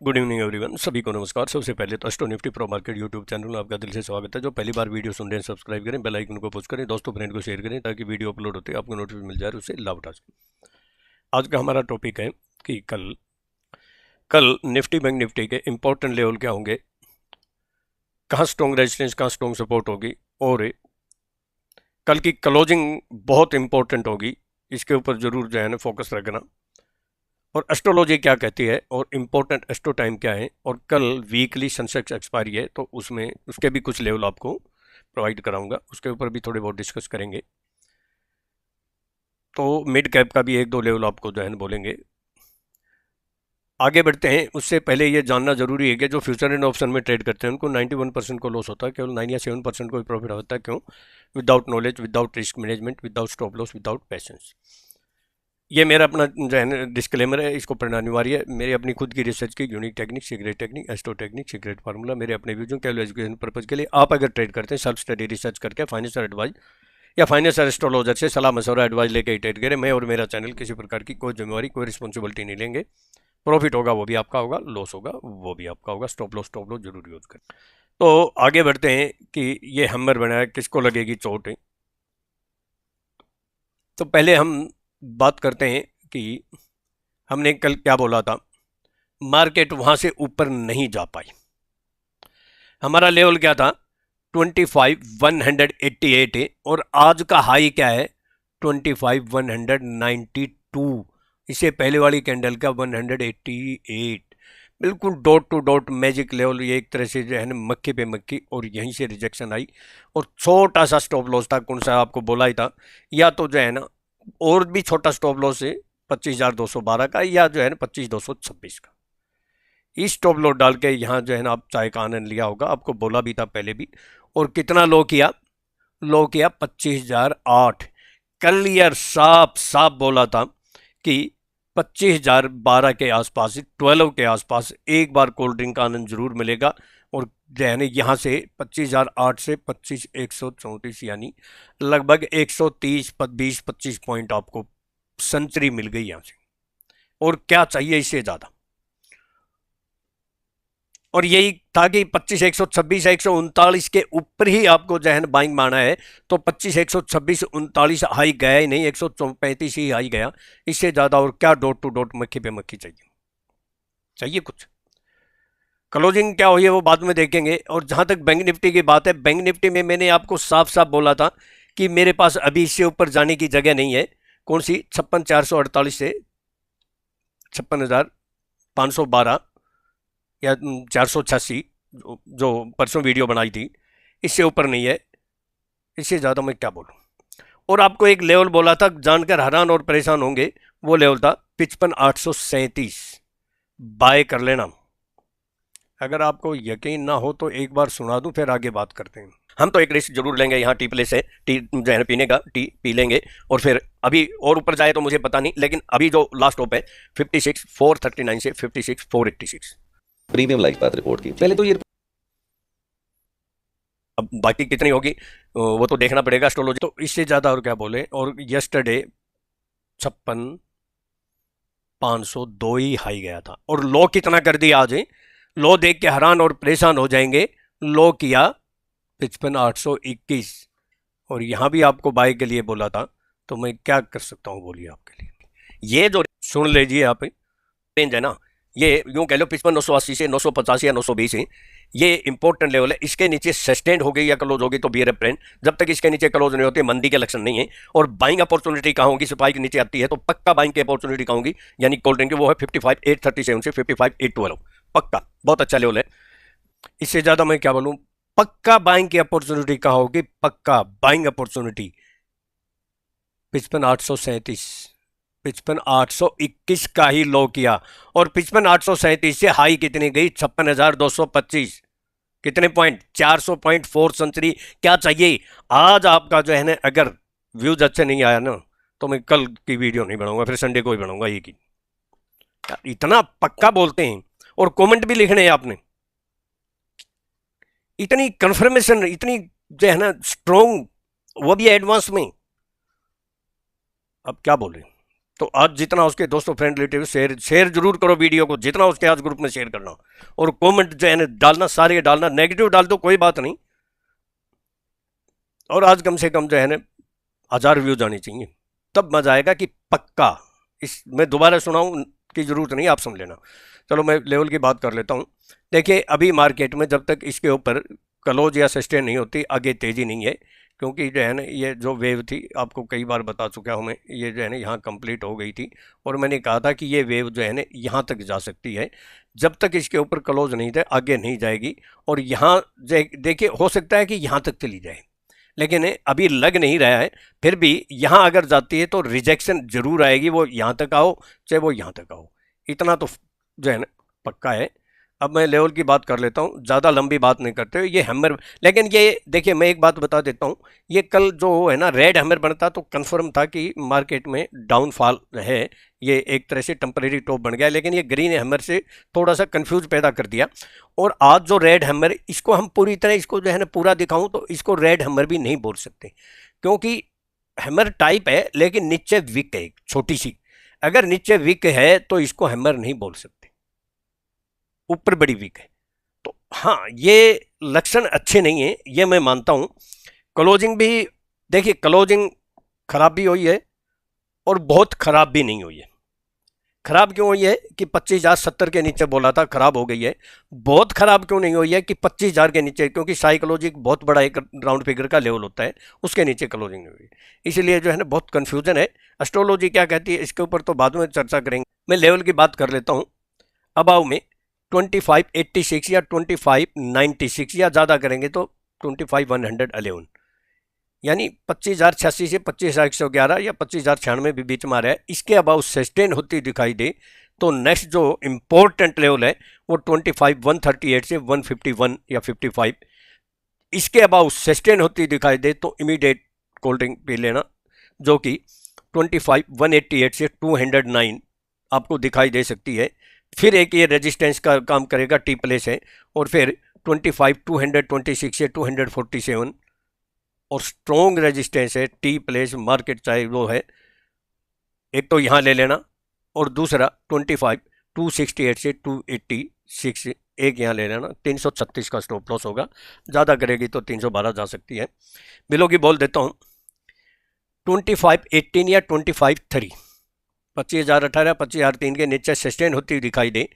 Good evening everyone, सभी को नमस्कार। सबसे पहले तो astro Nifty pro market YouTube channel में आपका दिल से स्वागत है। जो पहली बार वीडियो सुन रहे हैं सब्सक्राइब करें, बेल आइकन को पुश करें, दोस्तों फ्रेंड को शेयर करें ताकि वीडियो अपलोड होते ही आपको नोटिफिकेशन मिल जाए और उससे लाभ उठा सकें। आज का हमारा टॉपिक है कि कल निफ्टी बैंक निफ्टी के इंपॉर्टेंट लेवल क्या होंगे, कहाँ स्ट्रॉन्ग रेजिस्टेंस, कहाँ स्ट्रॉन्ग सपोर्ट होगी और कल की क्लोजिंग बहुत इंपॉर्टेंट होगी। इसके ऊपर जरूर जो है ना फोकस रखना। और एस्ट्रोलॉजी क्या कहती है और इम्पोर्टेंट एस्ट्रो टाइम क्या है, और कल वीकली सनसेक्स एक्सपायरी है तो उसमें उसके भी कुछ लेवल आपको प्रोवाइड कराऊंगा, उसके ऊपर भी थोड़े बहुत डिस्कस करेंगे। तो मिड कैप का भी एक दो लेवल आपको जो है ना बोलेंगे। आगे बढ़ते हैं, उससे पहले ये जानना जरूरी है कि जो फ्यूचर एंड ऑप्शन में ट्रेड करते हैं उनको 91% को लॉस होता है, केवल 9 या 7% को प्रॉफिट होता है। क्यों? Without knowledge, without risk management, without stop loss, without patience. ये मेरा अपना जो है डिस्क्लेमर है, इसको पढ़ना अनिवार्य है। मेरी अपनी खुद की रिसर्च की unique technique, secret technique, astro technique, secret formula मेरे अपने व्यूज केवल एजुकेशन पर्पज के लिए। आप अगर ट्रेड करते हैं सेल्फ स्टडी रिसर्च करके फाइनेंशियल एडवाइस या फाइनेंशियल एस्ट्रोलॉजर से सलाह मशवरा एडवाइस लेके ही ट्रेड करें। मैं और मेरा चैनल किसी प्रकार की कोई जिम्मेवारी, कोई रिस्पॉन्सिबिलिटी नहीं लेंगे। प्रॉफिट होगा वो भी आपका होगा, लॉस होगा वो भी आपका होगा। स्टॉप लॉस जरूर यूज करें। तो आगे बढ़ते हैं कि ये हैमर बनाया किसको लगेगी चोट है। तो पहले हम बात करते हैं कि हमने कल क्या बोला था। मार्केट वहां से ऊपर नहीं जा पाई। हमारा लेवल क्या था? 25,188 है और आज का हाई क्या है? 25,192। इससे पहले वाली कैंडल का 188। बिल्कुल dot to dot magic level. ये एक तरह से जो है ना मक्खी पे मक्खी, और यहीं से रिजेक्शन आई और छोटा सा स्टॉप लॉस था। कौन सा? आपको बोला ही था, या तो जो है ना और भी छोटा स्टॉप लॉस है 25,212 का, या जो है ना 25,226 का। इस स्टॉप लॉस डाल के यहाँ जो है ना आप चाय का आनंद लिया होगा। आपको बोला भी था पहले भी। और कितना लो किया? लो किया 25,008। कल यार साफ साफ बोला था कि 25,012 के आसपास, 12 के आसपास एक बार कोल्ड ड्रिंक का आनंद जरूर मिलेगा। और जो है ना यहाँ से 25,008 से 25,134 यानी लगभग 130 20-25 पॉइंट आपको सेंचुरी मिल गई यहाँ से। और क्या चाहिए इससे ज़्यादा? और यही था कि 25,126 139 के ऊपर ही आपको जो है ना बाइंग माना है। तो 25,126 39 हाई गया ही नहीं, 135 ही हाई गया। इससे ज़्यादा और क्या डॉट टू डॉट मक्खी पे मक्खी चाहिए कुछ। क्लोजिंग क्या हुई है वो बाद में देखेंगे। और जहां तक बैंक निफ्टी की बात है, बैंक निफ्टी में मैंने आपको साफ साफ बोला था कि मेरे पास अभी इससे ऊपर जाने की जगह नहीं है। कौन सी? 56,448 से 56,512 या 486 जो परसों वीडियो बनाई थी, इससे ऊपर नहीं है। इससे ज़्यादा मैं क्या बोलूँ। और आपको एक लेवल बोला था, जानकर हैरान और परेशान होंगे। वो लेवल था 55,837। बाय कर लेना। अगर आपको यकीन ना हो तो एक बार सुना दूं, फिर आगे बात करते हैं। हम तो एक रिस्क जरूर लेंगे यहाँ। टी प्लेस है, टी जो है पीने का, टी पी लेंगे और फिर अभी और ऊपर जाए तो मुझे पता नहीं, लेकिन अभी जो लास्ट टॉप है 56,439 से 56,486। प्रीमियम लाइफ पाथ रिपोर्ट की पहले तो ये अब बाकी कितनी होगी वो तो देखना पड़ेगा एस्ट्रोलॉजी। तो इससे ज़्यादा और क्या बोले। और यस्टरडे 56,502 ही हाई गया था। और लो कितना कर दिया आज? लो देख के हैरान और परेशान हो जाएंगे। लो किया 55,821। और यहाँ भी आपको बाय के लिए बोला था, तो मैं क्या कर सकता हूँ बोलिए आपके लिए। ये जो सुन लीजिए आप, रेंज है ना, ये यूं कह लो 55,980 से 950 या 920 है। ये इंपॉर्टेंट लेवल है। इसके नीचे सस्टेंड हो गई या क्लोज होगी तो बियर प्लेन। जब तक इसके नीचे क्लोज नहीं होते मंदी के लक्षण नहीं है। और बाइंग अपॉर्चुनिटी कहाँ होगी? सप्लाई के नीचे आती है तो पक्का बाइंग की अपॉर्चुनिटी कहाँ होगी? यानी कोल्ड ड्रिंक की, वो है 55,837 से 55,812। पक्का बहुत अच्छा लेवल है। इससे ज्यादा मैं क्या बोलूं। पक्का बाइंग की अपॉर्चुनिटी कहाँ होगी? पक्का बाइंग अपॉर्चुनिटी 55,837, 55,821 का ही लो किया। और 55,837 से हाई कितनी गई? 56,225। कितने पॉइंट? 400 point, 4 century. क्या चाहिए? आज आपका जो है ना, अगर व्यूज अच्छे नहीं आया ना तो मैं कल की वीडियो नहीं बनाऊंगा, फिर संडे को ही बनाऊंगा। ये की इतना पक्का बोलते हैं। और कमेंट भी लिखने हैं आपने। इतनी कंफर्मेशन, इतनी जो है ना स्ट्रोंग, वो भी एडवांस में। अब क्या बोले। तो आज जितना उसके दोस्तों फ्रेंड रिलेटिव शेयर शेयर जरूर करो वीडियो को, जितना उसके आज ग्रुप में शेयर करना, और कमेंट जो है ना डालना, सारे डालना, नेगेटिव डाल दो कोई बात नहीं, और आज कम से कम जो है ना 1000 व्यूज आने चाहिए, तब मजा आएगा कि पक्का। इस मैं दोबारा सुनाऊं की जरूरत नहीं, आप समझ लेना। चलो मैं लेवल की बात कर लेता हूं। देखिए अभी मार्केट में जब तक इसके ऊपर क्लोज या सस्टेन नहीं होती, आगे तेजी नहीं है, क्योंकि जो है ना ये जो वेव थी, आपको कई बार बता चुका हूँ मैं, ये जो है ना यहाँ कंप्लीट हो गई थी, और मैंने कहा था कि ये वेव जो है ना यहाँ तक जा सकती है, जब तक इसके ऊपर क्लोज नहीं थे आगे नहीं जाएगी। और यहाँ देखिए हो सकता है कि यहाँ तक चली जाए, लेकिन अभी लग नहीं रहा है, फिर भी यहाँ अगर जाती है तो रिजेक्शन जरूर आएगी, वो यहाँ तक आओ चाहे वो यहाँ तक आओ, इतना तो जो है ना पक्का है। अब मैं लेवल की बात कर लेता हूँ, ज़्यादा लंबी बात नहीं करते हुए। ये हैमर, लेकिन ये देखिए मैं एक बात बता देता हूँ, ये कल जो है ना रेड हैमर बनता तो कंफर्म था कि मार्केट में डाउनफॉल है, ये एक तरह से टेम्परेरी टॉप बन गया, लेकिन ये ग्रीन हैमर से थोड़ा सा कंफ्यूज पैदा कर दिया। और आज जो रेड हैमर, इसको हम पूरी तरह इसको जो है ना पूरा दिखाऊं तो इसको रेड हैमर भी नहीं बोल सकते, क्योंकि हैमर टाइप है लेकिन नीचे विक है एक छोटी सी, अगर नीचे विक है तो इसको हैमर नहीं बोल सकते, ऊपर बड़ी वीक है। तो हाँ ये लक्षण अच्छे नहीं है, ये मैं मानता हूं। क्लोजिंग भी देखिए, क्लोजिंग खराब भी हुई है और बहुत खराब भी नहीं हुई है। खराब क्यों हुई है कि 25,070 के नीचे बोला था खराब हो गई है। बहुत खराब क्यों नहीं हुई है कि 25,000 के नीचे, क्योंकि साइकोलॉजिक बहुत बड़ा एक राउंड फिगर का लेवल होता है, उसके नीचे क्लोजिंग नहीं हुई, इसलिए जो है ना बहुत कंफ्यूजन है। एस्ट्रोलॉजी क्या कहती है इसके ऊपर तो बाद में चर्चा करेंगे। मैं लेवल की बात कर लेता हूँ। अबाव में 2586 या 2596 या ज़्यादा करेंगे तो 25,111, यानी 25,086 से 25,111 या 25,096 भी बीच में आ रहा है। इसके अबाउ सस्टेन होती दिखाई दे तो नेक्स्ट जो इम्पोर्टेंट लेवल है वो 25,138 से 151 या 55, इसके अबाउ सस्टेन होती दिखाई दे तो इमीडिएट कोल्डिंग पे लेना, जो कि 25,188 से 209 आपको दिखाई दे सकती है। फिर एक ये रेजिस्टेंस का काम करेगा, टी प्लेस है, और फिर 25,226 से 247 और स्ट्रॉन्ग रेजिस्टेंस है, टी प्लेस मार्केट चाहे वो है, एक तो यहाँ ले लेना, और दूसरा 25,268 से 286 एक यहाँ ले लेना। 336 का स्टॉप लॉस होगा, ज़्यादा करेगी तो 312 जा सकती है। बिलो की बोल देता हूँ 25,18 या 25,3, 25,018 25,003 के नीचे सस्टेन होती हुई दिखाई दे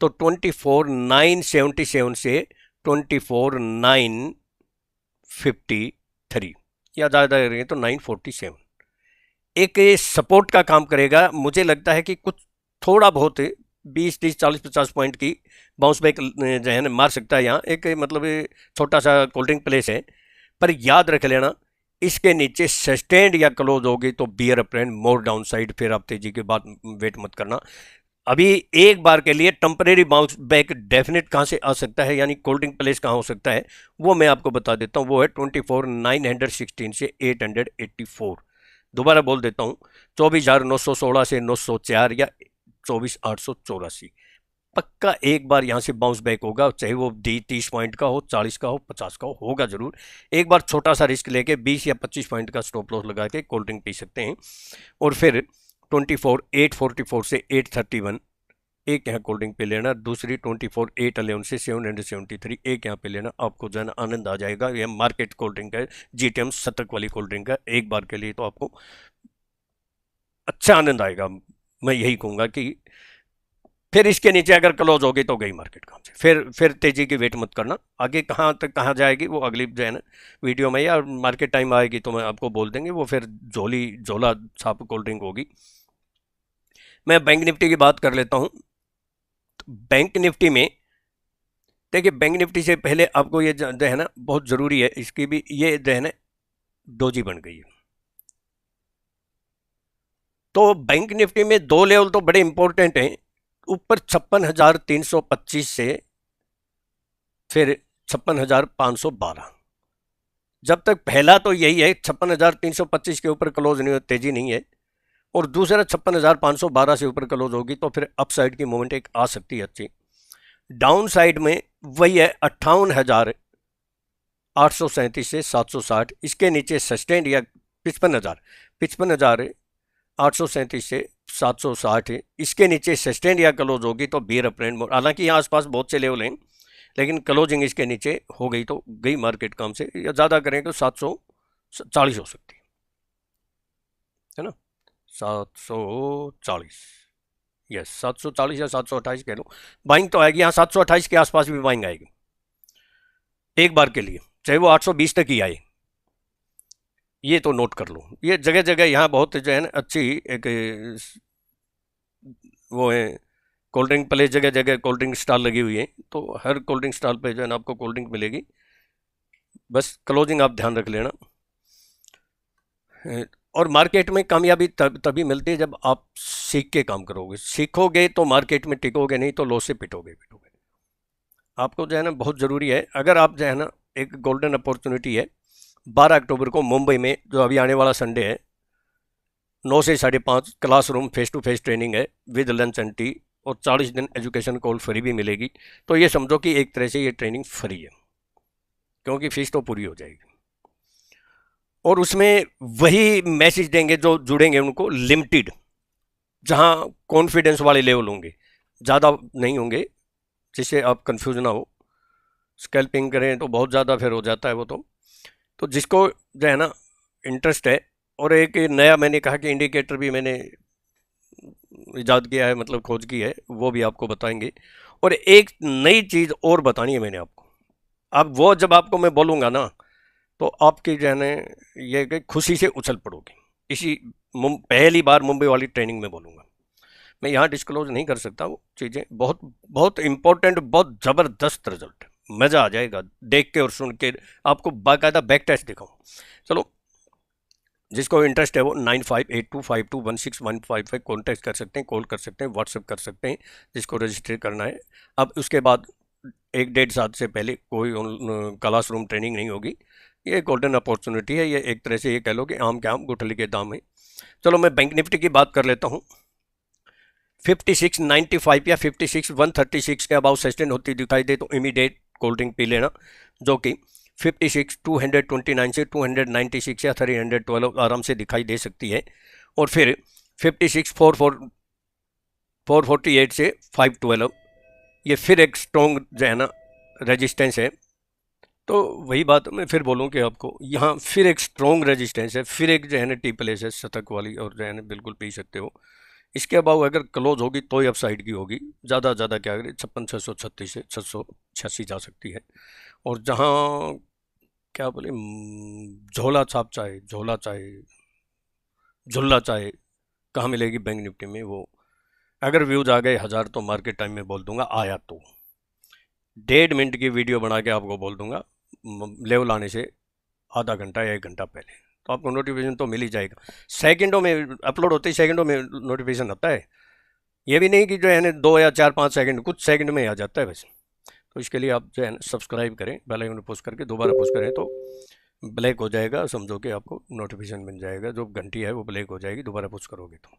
तो 24,977 से 24,953 या ज़्यादा करेंगे तो 947 एक सपोर्ट का काम करेगा। मुझे लगता है कि कुछ थोड़ा बहुत 20 30 40 50 पॉइंट की बाउंस बैक जो है ना मार सकता है। यहाँ एक मतलब छोटा सा कोल्डिंग प्लेस है, पर याद रख लेना इसके नीचे सस्टेंड या क्लोज होगी तो bear uptrend more downside, फिर आप तेजी के बाद वेट मत करना। अभी एक बार के लिए टेम्परेरी बाउंस बैक डेफिनेट कहाँ से आ सकता है, यानी कोल्डिंग प्लेस कहाँ हो सकता है वो मैं आपको बता देता हूँ, वो है 24,916 से 884। दोबारा बोल देता हूँ 24,916 से 904 या 24,884 पक्का एक बार यहाँ से बाउंस बैक होगा, चाहे वो 30 पॉइंट का हो, 40 का हो, 50 का हो, होगा जरूर। एक बार छोटा सा रिस्क लेके 20 या 25 पॉइंट का स्टॉप लॉस लगा के कोल्ड ड्रिंक पी सकते हैं। और फिर 24,844 से 831 एक यहाँ कोल्ड ड्रिंक पे लेना, दूसरी 24,811 से 773 एक यहाँ पे लेना। आपको जो है ना आनंद आ जाएगा। यह मार्केट कोल्ड ड्रिंक है, जीटीएम शतक वाली कोल्ड ड्रिंक है, एक बार के लिए तो आपको अच्छा आनंद आएगा। मैं यही कहूँगा कि फिर इसके नीचे अगर क्लोज होगी तो गई मार्केट काम से, फिर तेजी की वेट मत करना। आगे कहाँ तक कहाँ जाएगी वो अगली जो है ना वीडियो में या मार्केट टाइम आएगी तो मैं आपको बोल देंगे, वो फिर झोला छाप कोल्ड ड्रिंक होगी। मैं बैंक निफ्टी की बात कर लेता हूँ। बैंक निफ्टी में देखिए, बैंक निफ्टी से पहले आपको ये जो है ना बहुत ज़रूरी है, इसकी भी ये जो है ना डोजी बन गई है। तो बैंक निफ्टी में दो लेवल तो बड़े इंपॉर्टेंट हैं, ऊपर 56,325 से फिर 56,512। जब तक पहला तो यही है 56,325 के ऊपर क्लोज नहीं हो, तेजी नहीं है, और दूसरा 56,512 से ऊपर क्लोज होगी तो फिर अप साइड की मूवमेंट एक आ सकती है अच्छी। डाउन साइड में वही है 58,837 से 760, इसके नीचे सस्टेंड या 55,000 837 से 760 है। इसके नीचे सस्टेन या क्लोज होगी तो बियर अपरेंट मोर, हालांकि यहाँ आसपास बहुत से लेवल हैं, लेकिन क्लोजिंग इसके नीचे हो गई तो गई मार्केट काम से, या ज़्यादा करें तो 740 हो सकती है ना, 740, यस 740 या 728 कह लो। बाइंग तो आएगी यहाँ, 728 के आसपास भी बाइंग आएगी एक बार के लिए, चाहे वो 820 तक ही आए, ये तो नोट कर लो। ये जगह जगह यहाँ बहुत जो है ना अच्छी एक वो है कोल्ड ड्रिंक प्लेस, जगह जगह कोल्ड ड्रिंक स्टॉल लगी हुई है, तो हर कोल्ड ड्रिंक स्टॉल पे जो है ना आपको कोल्ड ड्रिंक मिलेगी। बस क्लोजिंग आप ध्यान रख लेना। और मार्केट में कामयाबी तभी मिलती है जब आप सीख के काम करोगे, सीखोगे तो मार्केट में टिकोगे, नहीं तो लॉस से पिटोगे। आपको जो है ना बहुत ज़रूरी है, अगर आप जो है ना, एक गोल्डन अपॉर्चुनिटी है 12 अक्टूबर को मुंबई में, जो अभी आने वाला संडे है, 9 से 5:30 classroom face to face training है विद लंच एंड टी, और 40 दिन एजुकेशन कॉल फ्री भी मिलेगी। तो ये समझो कि एक तरह से ये ट्रेनिंग फ्री है, क्योंकि फीस तो पूरी हो जाएगी। और उसमें वही मैसेज देंगे जो जुड़ेंगे उनको, लिमिटेड, जहाँ कॉन्फिडेंस वाले लेवल होंगे, ज़्यादा नहीं होंगे, जिससे आप कंफ्यूज ना हो। स्कैल्पिंग करें तो बहुत ज़्यादा फिर हो जाता है वो तो जिसको जो है ना इंटरेस्ट है। और एक नया मैंने कहा कि इंडिकेटर भी मैंने इजाद किया है, मतलब खोज की है, वो भी आपको बताएंगे। और एक नई चीज़ और बतानी है मैंने आपको, अब वो जब आपको मैं बोलूँगा ना, तो आपकी जो है ना ये कि खुशी से उछल पड़ोगे। इसी पहली बार मुंबई वाली ट्रेनिंग में बोलूँगा, मैं यहाँ डिस्क्लोज नहीं कर सकता वो चीज़ें, बहुत बहुत इंपॉर्टेंट, बहुत ज़बरदस्त रिजल्ट, मज़ा आ जाएगा देख के और सुन के। आपको बाकायदा बैक टेस्ट दिखाऊँ। चलो, जिसको इंटरेस्ट है वो 9582521615 कॉन्टैक्ट कर सकते हैं, कॉल कर सकते हैं, व्हाट्सएप कर सकते हैं, जिसको रजिस्टर करना है। अब उसके बाद 1-1.5 साल से पहले कोई क्लासरूम ट्रेनिंग नहीं होगी। ये गोल्डन अपॉर्चुनिटी है, ये एक तरह से ये कह लो कि आम के आम गुठली के दाम है। चलो, मैं बैंक निफ्टी की बात कर लेता हूँ। 5695 या 56,136 के अबाउ सस्टेन होती दिखाई दे तो इमीडिएट कोल्ड ड्रिंक पी लेना, जो कि 56,229 से 296 या 312 आराम से दिखाई दे सकती है। और फिर 56,448 से 512, ये फिर एक स्ट्रॉन्ग जो है ना रेजिस्टेंस है। तो वही बात मैं फिर बोलूँ कि आपको यहाँ फिर एक स्ट्रॉन्ग रेजिस्टेंस है, फिर एक जो है ना टी प्लेस है शतक वाली, और जो है ना बिल्कुल पी सकते हो। इसके अबाव अगर क्लोज होगी तो ही अपसाइड की होगी, ज़्यादा क्या करें, 56,636 से 686 जा सकती है। और जहाँ क्या बोले, झोला छाप चाहे, झुल्ला चाहे कहाँ मिलेगी बैंक निफ्टी में, वो अगर व्यूज आ गए 1000 तो मार्केट टाइम में बोल दूंगा आया, तो 1.5 मिनट की वीडियो बना के आपको बोल दूंगा लेवल आने से आधा घंटा या 1 घंटा पहले, तो आपको नोटिफिकेशन तो मिल ही जाएगा। सेकंडों में अपलोड होते ही सेकंडों में नोटिफिकेशन आता है, ये भी नहीं कि जो है ना 2 या 4-5 सेकंड, कुछ सेकंड में आ जाता है वैसे। तो इसके लिए आप जो है ना सब्सक्राइब करें, बेल आइकन पुश करके दोबारा पुश करें तो ब्लैक हो जाएगा, समझो कि आपको नोटिफिकेशन मिल जाएगा, जो घंटी है वो ब्लैक हो जाएगी दोबारा पुश करोगे तो।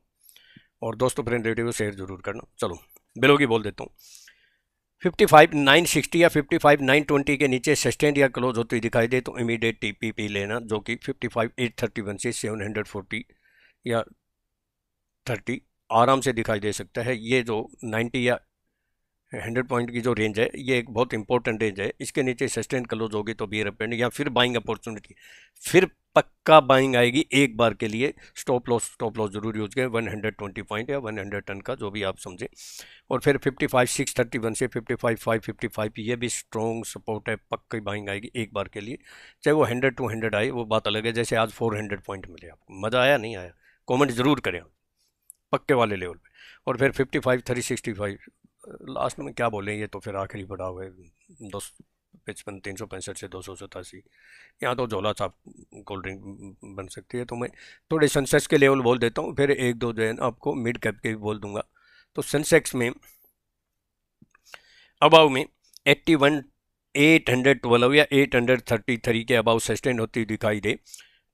और दोस्तों फ्रेंड रिलेटिव को शेयर जरूर करना। चलो, बिलो की बोल देता हूँ। 55,960 या 55,920 के नीचे सस्टेंड या क्लोज होती दिखाई दे तो इमीडिएट टीपीपी लेना, जो कि 55,831 से 740 या 30 आराम से दिखाई दे सकता है। ये जो 90 या 100 पॉइंट की जो रेंज है, ये एक बहुत इंपॉर्टेंट रेंज है। इसके नीचे सस्टेन क्लोज होगी तो बियर अपेंड या फिर बाइंग अपॉर्चुनिटी, फिर पक्का बाइंग आएगी एक बार के लिए। स्टॉप लॉस जरूर यूज करें, 120 पॉइंट या 100 टन का, जो भी आप समझें। और फिर 55,631 से 55,555 ये भी स्ट्रॉन्ग सपोर्ट है, पक्की बाइंग आएगी एक बार के लिए। चाहे वो 100-200 आए वो बात अलग है, जैसे आज 400 पॉइंट मिले आपको, मज़ा आया नहीं आया, कॉमेंट ज़रूर करें पक्के वाले लेवल पे। और फिर 55,365 लास्ट में क्या बोलें, ये तो फिर आखिरी बढ़ा हुआ है 255, 365 से 287, यहाँ तो झोला छाप कोल्ड ड्रिंक बन सकती है। तो मैं थोड़े सेंसेक्स के लेवल बोल देता हूँ, फिर एक दो जो है ना आपको मिड कैप के भी बोल दूंगा। तो सेंसेक्स में अबाव में 81,812 या 833 के अबाव सस्टेन होती दिखाई दे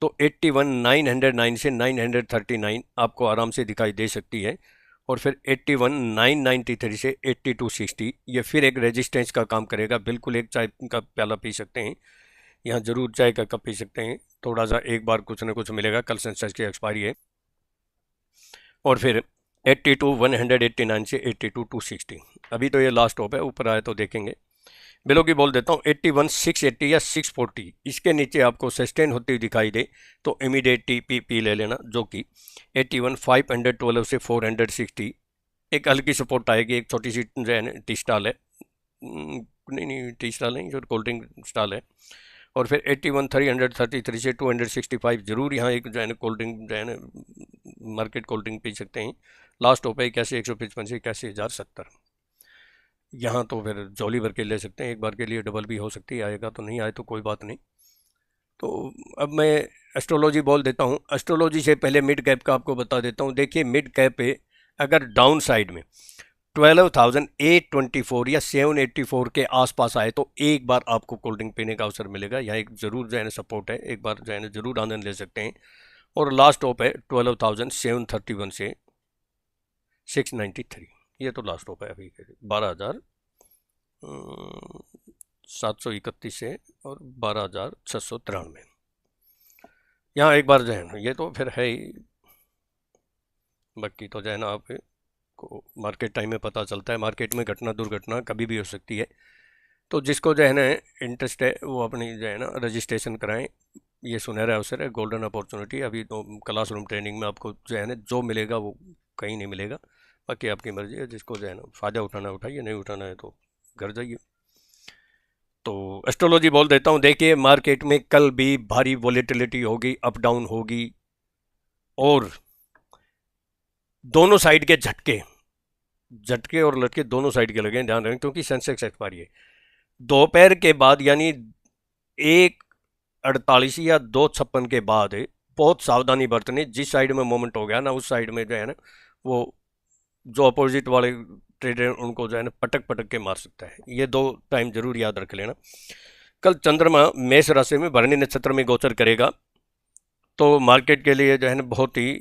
तो 81,909 से 939 आपको आराम से दिखाई दे सकती है। और फिर 81,993 से 8260 ये फिर एक रेजिस्टेंस का काम करेगा। बिल्कुल एक चाय का प्याला पी सकते हैं, यहाँ ज़रूर चाय का कप पी सकते हैं, थोड़ा सा एक बार कुछ ना कुछ मिलेगा। कल सेंसेक्स की एक्सपायरी है, और फिर 82 189 से 82 260। अभी तो ये लास्ट टॉप है, ऊपर आए तो देखेंगे। बिलो की बोल देता हूँ 81 680 या 640, इसके नीचे आपको सस्टेन होती हुई दिखाई दे तो इमीडिएट टी ले लेना, जो कि 81 512 से 460। एक हल्की सपोर्ट आएगी, एक छोटी सी जो है टी स्टॉल है, नहीं टी स्टॉल नहीं, जो कोल्ड ड्रिंक स्टॉल है। और फिर 81 333 से 265 जरूर यहाँ एक जो है ना कोल्ड ड्रिंक जो है ना मार्केट कोल्ड ड्रिंक पी सकते हैं। लास्ट टॉप है 81 155 से 81 1070। यहाँ तो फिर जॉली भर के ले सकते हैं, एक बार के लिए डबल भी हो सकती है, आएगा तो नहीं, आए तो कोई बात नहीं। तो अब मैं एस्ट्रोलॉजी बोल देता हूँ। एस्ट्रोलॉजी से पहले मिड कैप का आपको बता देता हूँ। देखिए मिड कैप पे अगर डाउन साइड में 12,824 या 784 के आसपास आए तो एक बार आपको कोल्ड ड्रिंक पीने का अवसर मिलेगा। यहाँ एक ज़रूर जो है ना सपोर्ट है, एक बार जो है ना ज़रूर आनंद ले सकते हैं। और लास्ट टॉप है 12,731 से 693। ये तो लास्ट टॉप है अभी 12,731 से और 12,693। यहाँ एक बार जो है ना, ये तो फिर है ही, बाकी तो जो है ना आपको मार्केट टाइम में पता चलता है। मार्केट में घटना दुर्घटना कभी भी हो सकती है। तो जिसको जो है ना इंटरेस्ट है वो अपनी जो है ना रजिस्ट्रेशन कराएं। ये सुनहरा अवसर है, गोल्डन अपॉर्चुनिटी। अभी तो क्लासरूम ट्रेनिंग में आपको जो है ना जो मिलेगा वो कहीं नहीं मिलेगा। बाकी आपकी मर्जी है, जिसको जो है ना फ़ायदा उठाना उठाइए, नहीं उठाना है तो घर जाइए। तो एस्ट्रोलॉजी बोल देता हूँ। देखिए मार्केट में कल भी भारी वॉलेटिलिटी होगी, अप डाउन होगी, और दोनों साइड के झटके झटके और लटके दोनों साइड के लगे, ध्यान रखें, क्योंकि सेंसेक्स एक्सपायरी है। दोपहर के बाद यानी 1:48 या 2:56 के बाद बहुत सावधानी बरतनी। जिस साइड में मोमेंट हो गया ना, उस साइड में जो है ना वो जो अपोजिट वाले ट्रेडर उनको जो है ना पटक पटक के मार सकता है। ये दो टाइम जरूर याद रख लेना। कल चंद्रमा मेष राशि में भरणी नक्षत्र में गोचर करेगा, तो मार्केट के लिए जो है ना बहुत ही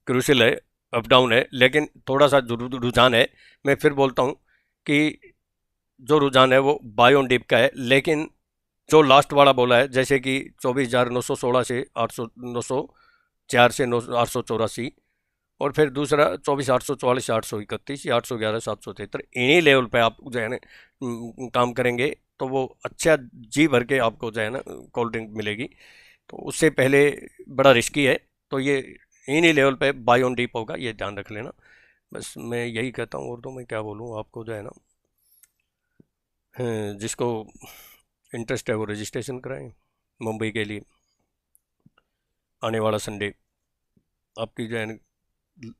क्रूशियल है, अप डाउन है, लेकिन थोड़ा सा रुझान है। मैं फिर बोलता हूँ कि जो रुझान है वो बाय ऑन डिप का है, लेकिन जो लास्ट वाला बोला है, जैसे कि 24,916 से 800 904 से 884, और फिर दूसरा 24,844 से 831 या 811 773, इन्हीं लेवल पे आप जो है ना काम करेंगे तो वो अच्छा जी भर के आपको जो है ना कोल्ड ड्रिंक मिलेगी। तो उससे पहले बड़ा रिस्की है, तो ये इन्हीं लेवल पे बाय ऑन डीप होगा, ये ध्यान रख लेना। बस मैं यही कहता हूँ, और तो मैं क्या बोलूँ आपको, जो है ना जिसको इंटरेस्ट है वो रजिस्ट्रेशन कराएं मुंबई के लिए। आने वाला संडे आपकी जो है ना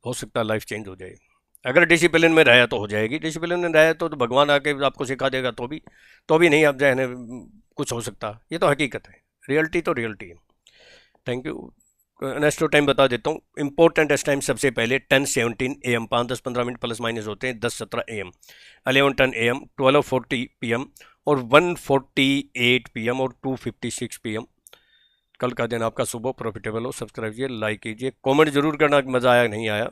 हो सकता है लाइफ चेंज हो जाए। अगर डिसिप्लिन में रहा तो हो जाएगी, डिसिप्लिन में रहा तो भगवान आके आपको सिखा देगा, तो भी नहीं, आप जो है ना कुछ हो सकता। ये तो हकीकत है, रियलिटी तो रियलिटी है। Thank you. नेक्स्ट टाइम बता देता हूँ। इंपॉर्टेंट इस टाइम सबसे पहले 10:17 AM, 5-10-15 मिनट प्लस माइनस होते हैं, 10-17 AM, 11:10 AM, 12:40 PM और 1:48 PM और 2:56 PM। कल का दिन आपका सुबह प्रॉफिटेबल हो। सब्सक्राइब कीजिए, लाइक कीजिए, कमेंट जरूर करना कि मज़ा आया नहीं आया।